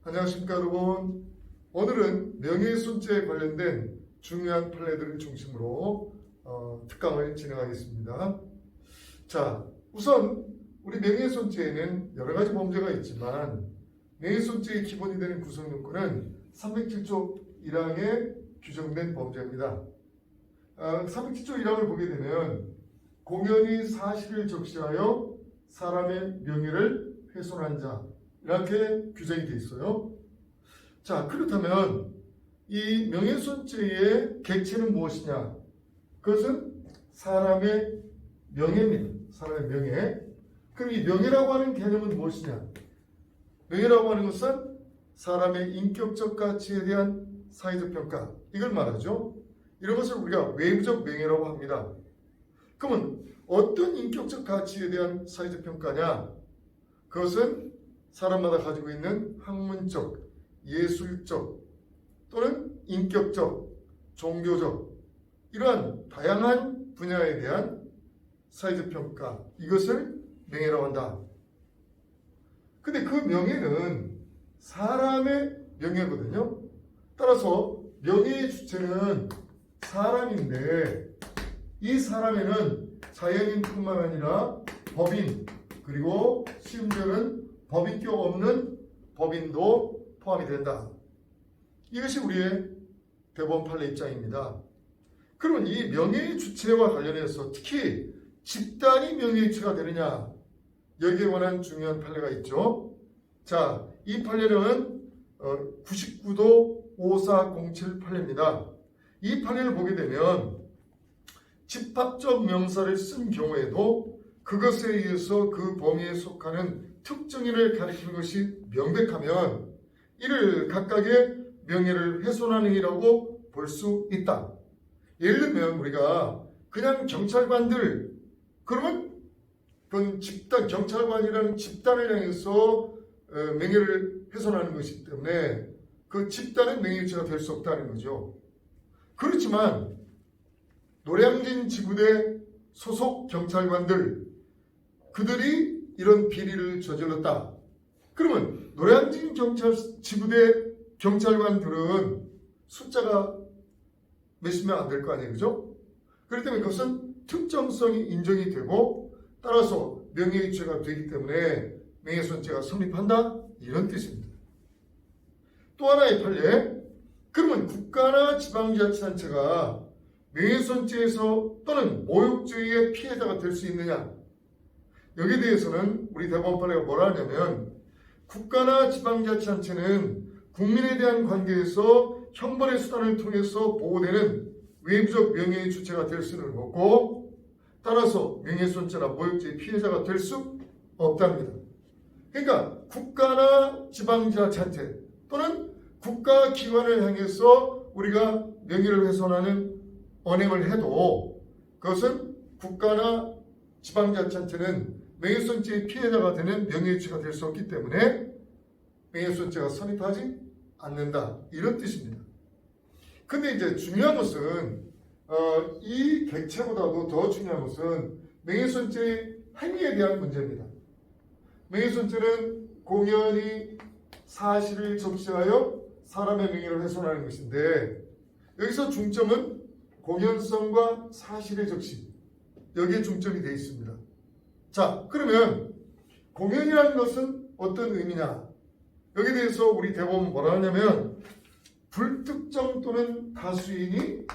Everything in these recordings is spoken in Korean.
안녕하십니까 여러분. 오늘은 명예훼손죄에 관련된 중요한 판례들을 중심으로 특강을 진행하겠습니다. 자, 우선 우리 명예훼손죄에는 여러 가지 범죄가 있지만 명예훼손죄의 기본이 되는 구성요건은 307조 1항에 규정된 범죄입니다. 307조 1항을 보게 되면 공연히 사실을 적시하여 사람의 명예를 훼손한 자, 이렇게 규정이 되어 있어요. 자, 그렇다면 이 명예훼손죄의 객체는 무엇이냐? 그것은 사람의 명예입니다. 사람의 명예. 그럼 이 명예라고 하는 개념은 무엇이냐? 명예라고 하는 것은 사람의 인격적 가치에 대한 사회적 평가, 이걸 말하죠. 이런 것을 우리가 외부적 명예라고 합니다. 그러면 어떤 인격적 가치에 대한 사회적 평가냐? 그것은 사람마다 가지고 있는 학문적, 예술적 또는 인격적, 종교적 이러한 다양한 분야에 대한 사회적 평가, 이것을 명예라고 한다. 근데 그 명예는 사람의 명예거든요. 따라서 명예의 주체는 사람인데 이 사람에는 자연인뿐만 아니라 법인, 그리고 심지어는 법인격 없는 법인도 포함이 된다. 이것이 우리의 대법원 판례 입장입니다. 그러면 이 명예의 주체와 관련해서 특히 집단이 명예의 주체가 되느냐, 여기에 관한 중요한 판례가 있죠. 자, 이 판례는 99도 5407 판례입니다. 이 판례를 보게 되면 집합적 명사를 쓴 경우에도 그것에 의해서 그 범위에 속하는 특정인을 가리키는 것이 명백하면 이를 각각의 명예를 훼손하는 일이라고 볼 수 있다. 예를 들면 우리가 그냥 경찰관들, 그러면 그건 집단, 경찰관이라는 집단을 향해서 명예를 훼손하는 것이기 때문에 그 집단의 명예유치가 될 수 없다는 거죠. 그렇지만 노량진 지구대 소속 경찰관들, 그들이 이런 비리를 저질렀다. 그러면 노량진 지구대 경찰관들은 숫자가 몇십 명 안 될 거 아니에요, 그죠? 그렇기 때문에 그것은 특정성이 인정이 되고 따라서 명예유치가 되기 때문에 명예훼손죄가 성립한다, 이런 뜻입니다. 또 하나의 판례, 그러면 국가나 지방자치단체가 명예훼손죄에서 또는 모욕죄의 피해자가 될 수 있느냐? 여기에 대해서는 우리 대법원 판례가 뭐라 하냐면 국가나 지방자치단체는 국민에 대한 관계에서 형벌의 수단을 통해서 보호되는 외부적 명예의 주체가 될 수는 없고 따라서 명예훼손죄나 모욕죄의 피해자가 될 수 없답니다. 그러니까 국가나 지방자치단체 또는 국가기관을 향해서 우리가 명예를 훼손하는 언행을 해도 그것은 국가나 지방자치단체는 명예훼손죄의 피해자가 되는 명예유치가 될 수 없기 때문에 명예훼손죄가 성립하지 않는다, 이런 뜻입니다. 근데 이제 중요한 것은 이 객체보다도 더 중요한 것은 명예훼손죄의 행위에 대한 문제입니다. 명예훼손죄는 공연히 사실을 적시하여 사람의 명예를 훼손하는 것인데 여기서 중점은 공연성과 사실의 적시, 여기에 중점이 되어 있습니다. 자, 그러면 공연이라는 것은 어떤 의미냐? 여기에 대해서 우리 대법원은 뭐라 하냐면 불특정 또는 다수인이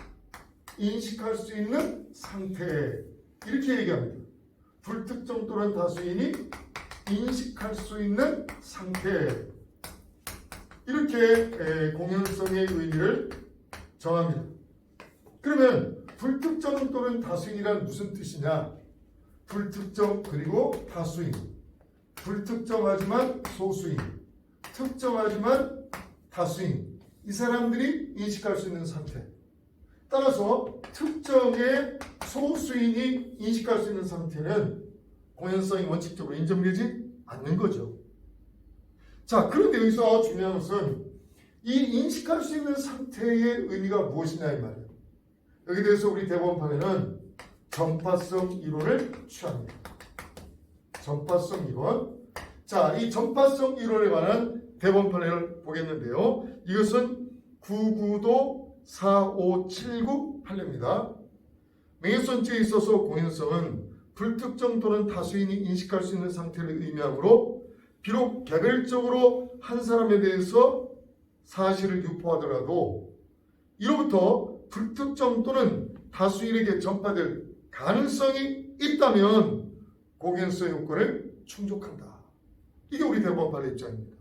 인식할 수 있는 상태, 이렇게 얘기합니다. 불특정 또는 다수인이 인식할 수 있는 상태, 이렇게 공연성의 의미를 정합니다. 그러면 불특정 또는 다수인이란 무슨 뜻이냐? 불특정 그리고 다수인, 불특정하지만 소수인, 특정하지만 다수인, 이 사람들이 인식할 수 있는 상태. 따라서 특정의 소수인이 인식할 수 있는 상태는 공연성이 원칙적으로 인정되지 않는 거죠. 자, 그런데 여기서 중요한 것은 이 인식할 수 있는 상태의 의미가 무엇이냐, 이 말이에요. 여기에 대해서 우리 대법원 판례는 전파성 이론을 취합니다. 전파성 이론. 자, 이 전파성 이론에 관한 대본 판례를 보겠는데요. 이것은 99도 4579 판례입니다. 명예훼손죄에 있어서 공연성은 불특정 또는 다수인이 인식할 수 있는 상태를 의미하므로 비록 개별적으로 한 사람에 대해서 사실을 유포하더라도 이로부터 불특정 또는 다수인에게 전파될 가능성이 있다면 공연성 요건을 충족한다. 이게 우리 대법원 판례 입장입니다.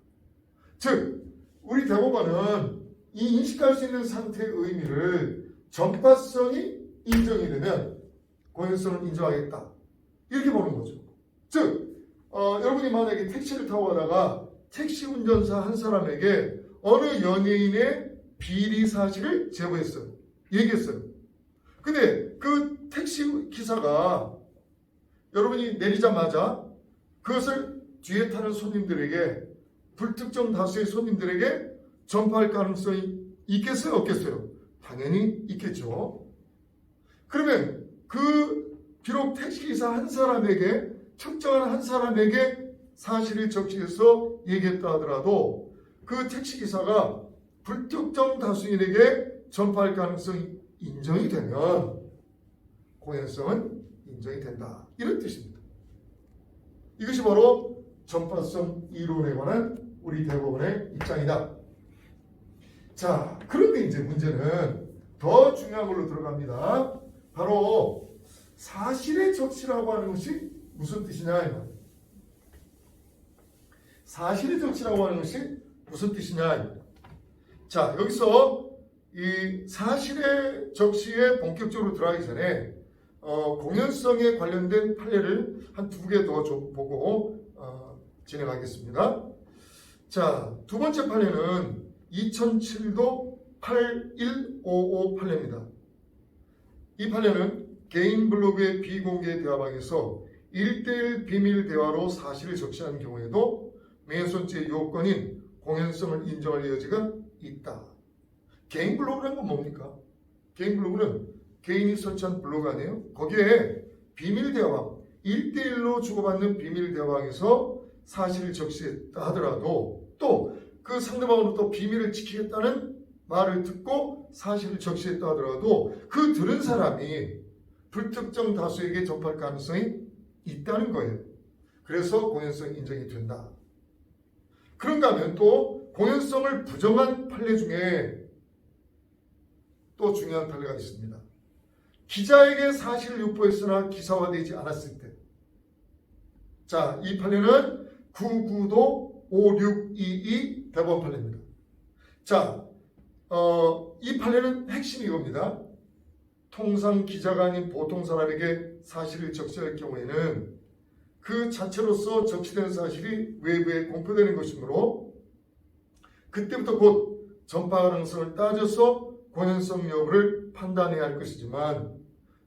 즉, 우리 대법원은 이 인식할 수 있는 상태의 의미를 전파성이 인정이 되면 공연성을 인정하겠다. 이렇게 보는 거죠. 즉, 여러분이 만약에 택시를 타고 가다가 택시 운전사 한 사람에게 어느 연예인의 비리 사실을 제보했어요. 얘기했어요. 근데 그 택시 기사가 여러분이 내리자마자 그것을 뒤에 타는 손님들에게, 불특정 다수의 손님들에게 전파할 가능성이 있겠어요? 없겠어요? 당연히 있겠죠. 그러면 비록 택시기사 한 사람에게, 특정한 한 사람에게 사실을 적시해서 얘기했다 하더라도 그 택시기사가 불특정 다수인에게 전파할 가능성이 인정이 되면 공연성은 인정이 된다. 이런 뜻입니다. 이것이 바로 전파성 이론에 관한 우리 대법원의 입장이다. 자, 그런데 이제 문제는 더 중요한 걸로 들어갑니다. 바로 사실의 적시라고 하는 것이 무슨 뜻이냐. 사실의 적시라고 하는 것이 무슨 뜻이냐. 자, 여기서 이 사실의 적시에 본격적으로 들어가기 전에 공연성에 관련된 판례를 한 2개 더 보고 진행하겠습니다. 자, 두 번째 판례는 2007도 8155 판례입니다. 이 판례는 개인 블로그의 비공개 대화방에서 1:1 비밀 대화로 사실을 적시하는 경우에도 명예훼손죄의 요건인 공연성을 인정할 여지가 있다. 개인 블로그라는 건 뭡니까? 개인 블로그는 개인이 설치한 블로그 아니에요? 거기에 비밀 대화방, 1:1로 주고받는 비밀 대화방에서 사실을 적시했다 하더라도 또 그 상대방으로부터 비밀을 지키겠다는 말을 듣고 사실을 적시했다 하더라도 그 들은 사람이 불특정 다수에게 접할 가능성이 있다는 거예요. 그래서 공연성이 인정이 된다. 그런가 하면 또 공연성을 부정한 판례 중에 또 중요한 판례가 있습니다. 기자에게 사실을 유포했으나 기사화되지 않았을 때. 자, 이 판례는 99도 5622 대법원 판례입니다. 자, 이 판례는 핵심이 이겁니다. 통상 기자가 아닌 보통 사람에게 사실을 적시할 경우에는 그 자체로서 적시된 사실이 외부에 공표되는 것이므로 그때부터 곧 전파 가능성을 따져서 공연성 여부를 판단해야 할 것이지만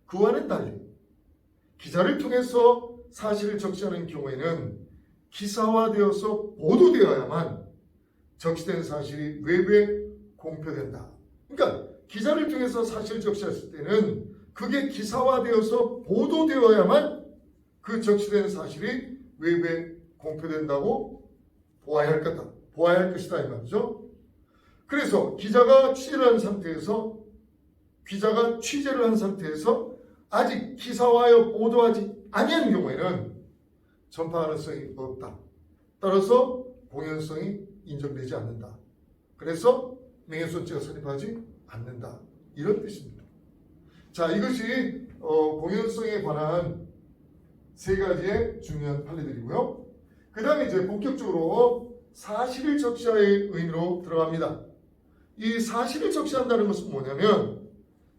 그와는 달리 기자를 통해서 사실을 적시하는 경우에는 기사화되어서 보도되어야만 적시된 사실이 외부에 공표된다. 그러니까 기자를 통해서 사실을 적시했을 때는 그게 기사화되어서 보도되어야만 그 적시된 사실이 외부에 공표된다고 보아야 할 것이다 이 말이죠. 그래서 기자가 취재를 한 상태에서 아직 기사화하여 보도하지 아니한 경우에는 전파 가능성이 없다. 따라서 공연성이 인정되지 않는다. 그래서 명예훼손죄가 성립하지 않는다. 이런 뜻입니다. 자, 이것이 공연성에 관한 3가지의 중요한 판례들이고요. 그 다음에 이제 본격적으로 사실을 적시하의 의미로 들어갑니다. 이 사실을 적시한다는 것은 뭐냐면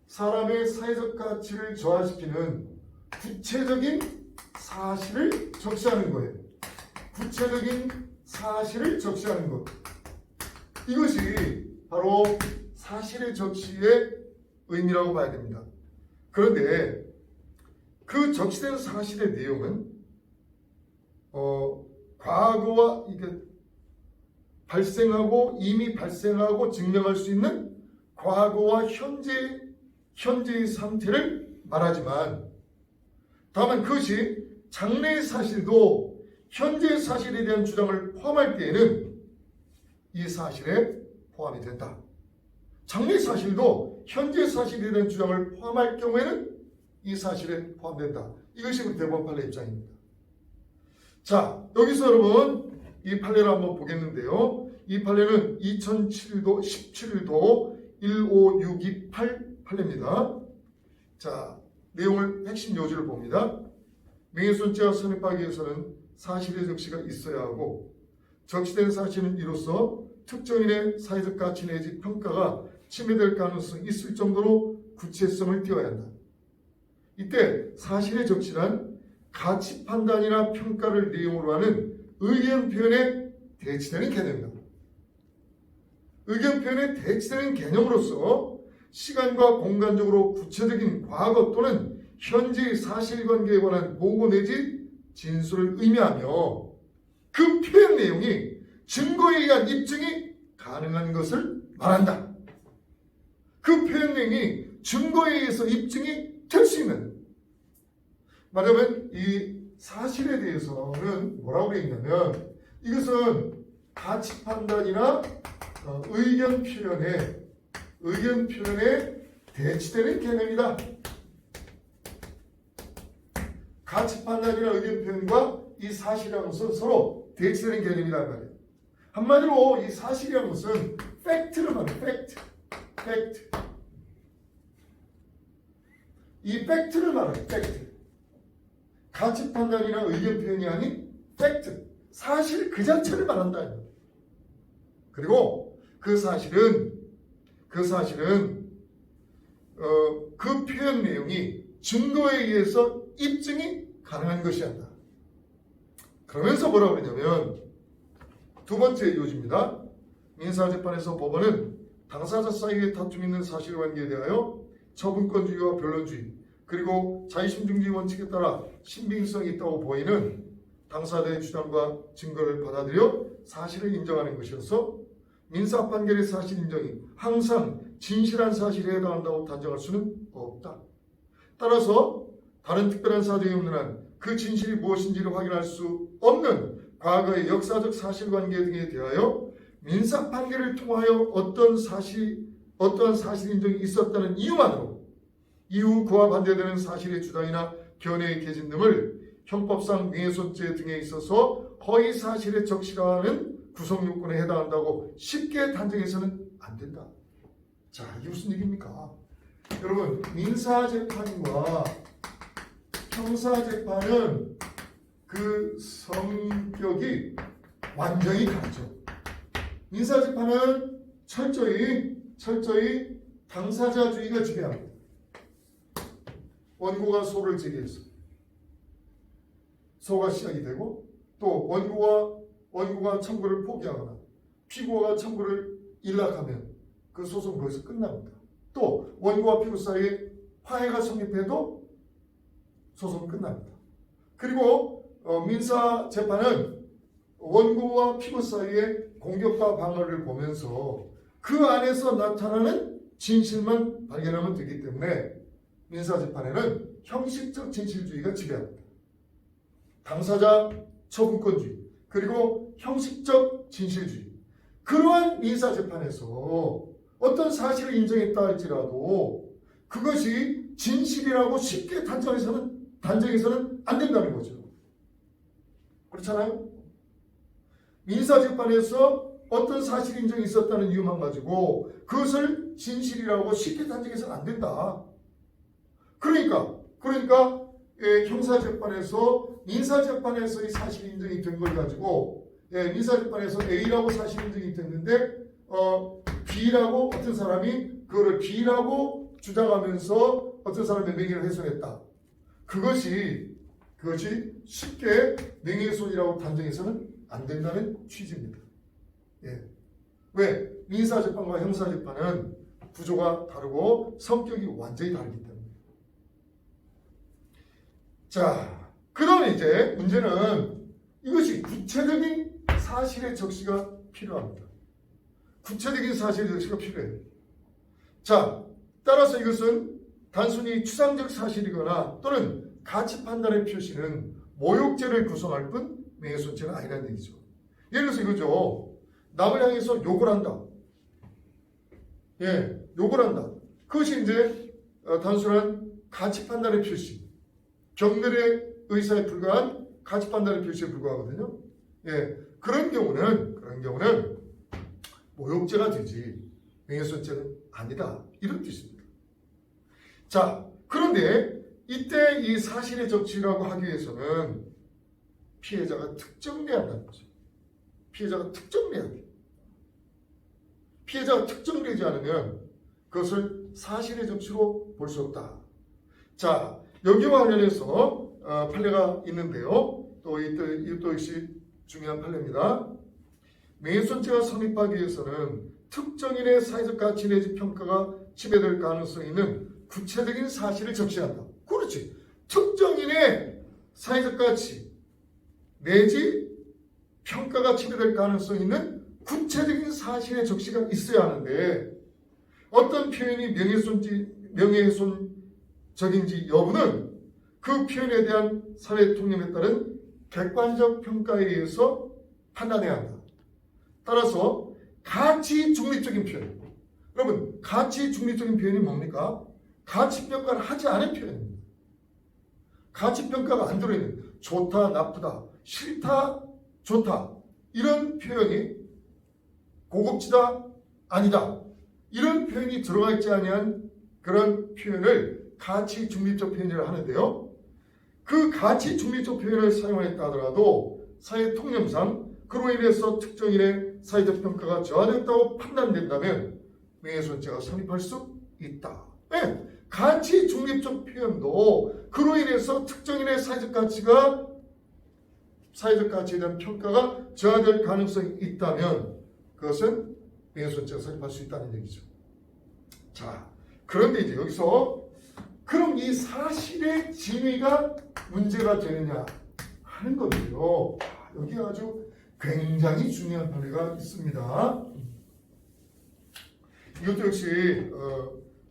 사람의 사회적 가치를 저하시키는 구체적인 사실을 적시하는 거예요. 구체적인 사실을 적시하는 것. 이것이 바로 사실의 적시의 의미라고 봐야 됩니다. 그런데 그 적시된 사실의 내용은 과거와 이게 이미 발생하고 증명할 수 있는 과거와 현재의 상태를 말하지만 다만 그것이 장래의 사실도 현재 사실에 대한 주장을 포함할 때에는 이 사실에 포함이 된다. 장래 사실도 현재 사실에 대한 주장을 포함할 경우에는 이 사실에 포함된다. 이것이 우리 대법원 판례 입장입니다. 자, 여기서 여러분 이 판례를 한번 보겠는데요. 이 판례는 2007도 17도 15628 판례입니다. 자, 내용을 핵심 요지를 봅니다. 명예훼손죄와 선입하기 위해서는 사실의 적시가 있어야 하고 적시된 사실은 이로써 특정인의 사회적 가치 내지 평가가 침해될 가능성이 있을 정도로 구체성을 띄어야 한다. 이때 사실의 적시란 가치 판단이나 평가를 내용으로 하는 의견 표현에 대치되는 개념입니다. 의견 표현에 대치되는 개념으로서 시간과 공간적으로 구체적인 과거 또는 현재의 사실관계에 관한 보고 내지 진술을 의미하며 그 표현 내용이 증거에 의한 입증이 가능한 것을 말한다. 그 표현 내용이 증거에 의해서 입증이 될 수 있는, 말하자면 이 사실에 대해서는 뭐라고 되어 있냐면 이것은 가치 판단이나 의견 표현에 대치되는 개념이다. 가치 판단이나 의견 표현과 이 사실이라는 것은 서로 대치되는 개념이다 말이에요. 한마디로 이 사실이라는 것은 팩트를 말해요. 팩트. 이 팩트를 말해요. 팩트. 가치 판단이나 의견 표현이 아닌 팩트. 사실 그 자체를 말한다. 그리고 그 사실은 그 표현 내용이 증거에 의해서 입증이 가능한 것이야 한다. 그러면서 뭐라고 그러냐면 두 번째 요지입니다. 민사재판에서 법원은 당사자 사이에 다툼이 있는 사실관계에 대하여 처분권주의와 변론주의 그리고 자의심증주의 원칙에 따라 신빙성이 있다고 보이는 당사자의 주장과 증거를 받아들여 사실을 인정하는 것이어서 민사 판결의 사실 인정이 항상 진실한 사실에 해당한다고 단정할 수는 없다. 따라서 다른 특별한 사정이 없는 한 그 진실이 무엇인지를 확인할 수 없는 과거의 역사적 사실관계 등에 대하여 민사 판결을 통하여 어떠한 사실 인정이 있었다는 이유만으로 이후 그와 반대되는 사실의 주장이나 견해의 개진 등을 형법상 명예훼손죄 등에 있어서 허위 사실의 적시라는 구성요건에 해당한다고 쉽게 단정해서는 안 된다. 자, 이게 무슨 얘기입니까? 여러분, 민사재판과 형사재판은 그 성격이 완전히 다르죠. 민사재판은 철저히 당사자주의가 지배합니다. 원고가 소를 제기해서 소가 시작이 되고 또 원고가 청구를 포기하거나 피고가 청구를 일락하면 그 소송은 거기서 끝납니다. 또 원고와 피고 사이에 화해가 성립해도 소송은 끝납니다. 그리고 민사재판은 원고와 피고 사이에 공격과 방어를 보면서 그 안에서 나타나는 진실만 발견하면 되기 때문에 민사재판에는 형식적 진실주의가 지배합니다. 당사자 처분권주의 그리고 형식적 진실주의, 그러한 민사재판에서 어떤 사실을 인정했다 할지라도 그것이 진실이라고 쉽게 단정해서는 안 된다는 거죠. 그렇잖아요? 민사재판에서 어떤 사실 인정이 있었다는 이유만 가지고 그것을 진실이라고 쉽게 단정해서는 안 된다. 그러니까 형사재판에서 민사재판에서의 사실 인정이 된 걸 가지고 민사재판에서 A라고 사실 인정이 됐는데 B라고 어떤 사람이 그거를 B라고 주장하면서 어떤 사람의 명예를 훼손했다. 그것이 쉽게 명예훼손이라고 단정해서는 안 된다는 취지입니다. 왜? 민사재판과 형사재판은 구조가 다르고 성격이 완전히 다르기 때문에. 자, 그 다음에 이제 문제는 이것이 구체적인 사실의 적시가 필요합니다. 구체적인 사실의 적시가 필요해요. 자, 따라서 이것은 단순히 추상적 사실이거나 또는 가치 판단의 표시는 모욕죄를 구성할 뿐 명예훼손죄는 아니라는 얘기죠. 예를 들어서 이거죠. 남을 향해서 욕을 한다. 예, 욕을 한다. 그것이 이제 단순한 가치 판단의 표시, 경멸의 의사에 불과한 가치 판단의 표시에 불과하거든요. 예, 그런 경우는 모욕죄가 되지 명예훼손죄는 아니다. 이런 뜻입니다. 자, 그런데 이때 이 사실의 적시라고 하기 위해서는 피해자가 특정돼야 한다는 거죠. 피해자가 특정돼야 돼. 피해자가 특정되지 않으면 그것을 사실의 적시로 볼 수 없다. 자, 여기와 관련해서 판례가 있는데요. 또 이것도 역시 중요한 판례입니다. 명예훼손죄가 성립하기 위해서는 특정인의 사회적 가치 내지 평가가 침해될 가능성이 있는 구체적인 사실을 적시한다. 그렇지. 특정인의 사회적 가치 내지 평가가 침해될 가능성이 있는 구체적인 사실의 적시가 있어야 하는데 어떤 표현이 명예훼손적인지 여부는 그 표현에 대한 사회 통념에 따른 객관적 평가에 의해서 판단해야 한다. 따라서 가치 중립적인 표현. 여러분, 가치 중립적인 표현이 뭡니까? 가치 평가를 하지 않은 표현입니다. 가치 평가가 안 들어있는 좋다, 나쁘다, 싫다, 좋다 이런 표현이 고급지다, 아니다 이런 표현이 들어가 있지 아니한 그런 표현을 가치 중립적 표현이라고 하는데요. 그 가치 중립적 표현을 사용했다 하더라도 사회 통념상 그로 인해서 특정인의 사회적 평가가 저하됐다고 판단된다면 명예훼손죄가 성립할 수 있다. 네. 가치 중립적 표현도 그로 인해서 특정인의 사회적 가치에 대한 평가가 저하될 가능성이 있다면 그것은 명예훼손죄가 성립할 수 있다는 얘기죠. 자, 그런데 이제 여기서 그럼 이 사실의 진위가 문제가 되느냐 하는 건데요. 여기 아주 굉장히 중요한 판례가 있습니다. 이것도 역시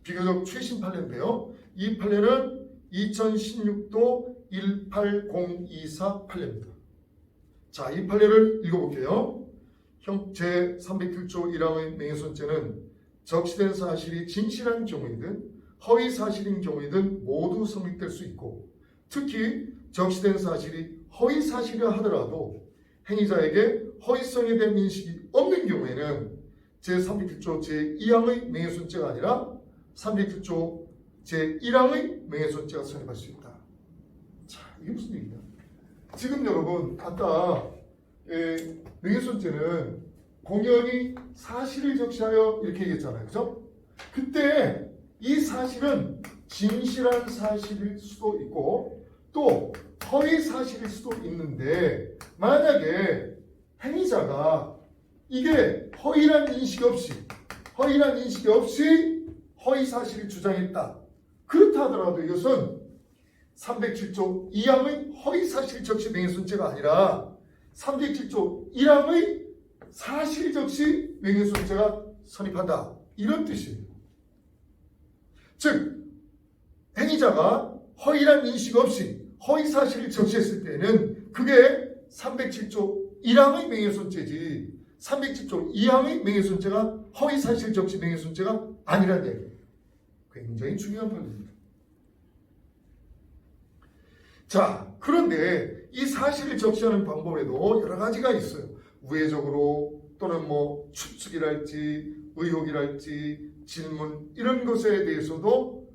비교적 최신 판례인데요. 이 판례는 2016도 18024 판례입니다. 자, 이 판례를 읽어볼게요. 제301조 1항의 명예훼손죄는 적시된 사실이 진실한 경우이든 허위 사실인 경우이든 모두 성립될 수 있고 특히 적시된 사실이 허위 사실이라 하더라도 행위자에게 허위성에 대한 인식이 없는 경우에는 제301조 제2항의 명예훼손죄가 아니라 301조 제1항의 명예훼손죄가 성립할 수 있다. 자, 이게 무슨 얘기냐? 지금 여러분 아까 명예훼손죄는 공연히 사실을 적시하여 이렇게 얘기했잖아요. 그죠? 그때 이 사실은 진실한 사실일 수도 있고 또 허위 사실일 수도 있는데 만약에 행위자가 이게 허위란 인식이 없이 허위 사실을 주장했다. 그렇다 하더라도 이것은 307조 2항의 허위 사실 적시 명예훼손죄가 아니라 307조 1항의 사실 적시 명예훼손죄가 성립한다. 이런 뜻이에요. 즉 행위자가 허위란 인식 없이 허위 사실을 적시했을 때는 그게 307조 1항의 명예훼손죄지 307조 2항의 명예훼손죄가 허위 사실 적시 명예훼손죄가 아니라는 얘기예요. 굉장히 중요한 판례입니다. 자, 그런데 이 사실을 적시하는 방법에도 여러 가지가 있어요. 우회적으로 또는 뭐 추측이랄지 의혹이랄지 질문 이런 것에 대해서도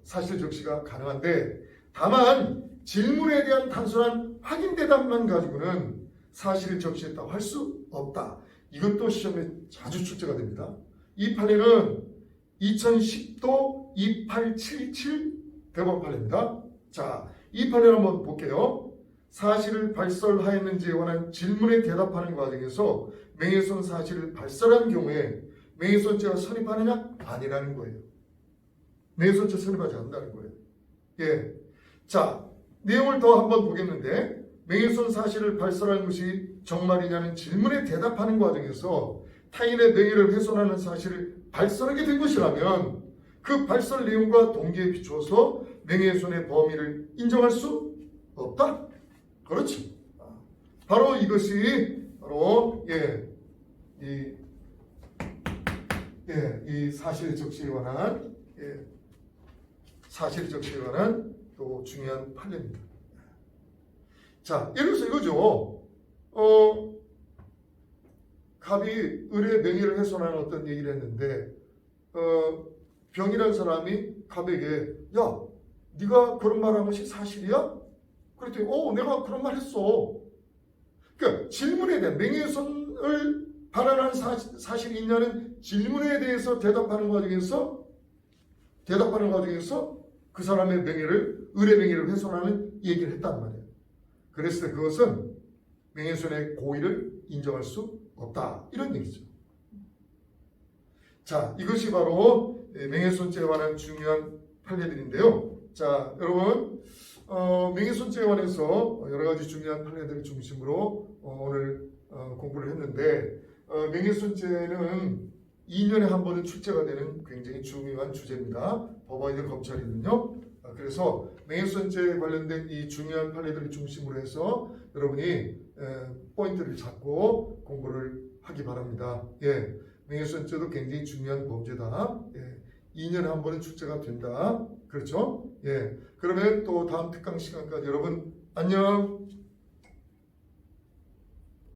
사실 적시가 가능한데 다만 질문에 대한 단순한 확인 대답만 가지고는 사실을 적시했다고 할 수 없다. 이것도 시험에 자주 출제가 됩니다. 이 판례는 2010도 2877 대법 판례입니다. 자, 이 판례를 한번 볼게요. 사실을 발설하였는지에 관한 질문에 대답하는 과정에서 명예훼손 사실을 발설한 경우에 명예훼손죄가 성립하느냐? 아니라는 거예요. 명예훼손죄 성립하지 않는다는 거예요. 예. 자, 내용을 더 한번 보겠는데 명예훼손 사실을 발설한 것이 정말이냐는 질문에 대답하는 과정에서 타인의 명예를 훼손하는 사실을 발설하게 된 것이라면 그 발설 내용과 동기에 비추어서 명예훼손의 범위를 인정할 수 없다? 그렇지. 바로 이것이 바로 이 사실 적시에 관한 사실 적시에 관한 또 중요한 판례입니다. 자, 예를 들어서 이거죠. 갑이 을의 명예를 훼손하는 어떤 얘기를 했는데 병이라는 사람이 갑에게 야, 네가 그런 말한 것이 사실이야? 그랬더니 내가 그런 말 했어. 그러니까 질문에 대한 명예훼손을 발언한 사실이 있냐는 질문에 대해서 대답하는 과정에서 그 사람의 명예를 을의 명예를 훼손하는 얘기를 했단 말이에요. 그랬을 때 그것은 명예훼손의 고의를 인정할 수 없다. 이런 얘기죠. 자, 이것이 바로 명예훼손죄에 관한 중요한 판례들인데요. 자, 여러분 명예훼손죄에 관해서 여러 가지 중요한 판례들을 중심으로 오늘 공부를 했는데 명예훼손죄는 2년에 한 번은 출제가 되는 굉장히 중요한 주제입니다. 법원이든 검찰이든요. 그래서 명예훼손죄에 관련된 이 중요한 판례들을 중심으로 해서 여러분이 포인트를 잡고 공부를 하기 바랍니다. 명예훼손죄도 굉장히 중요한 범죄다. 2년에 한 번은 출제가 된다. 그렇죠? 그러면 또 다음 특강 시간까지 여러분 안녕.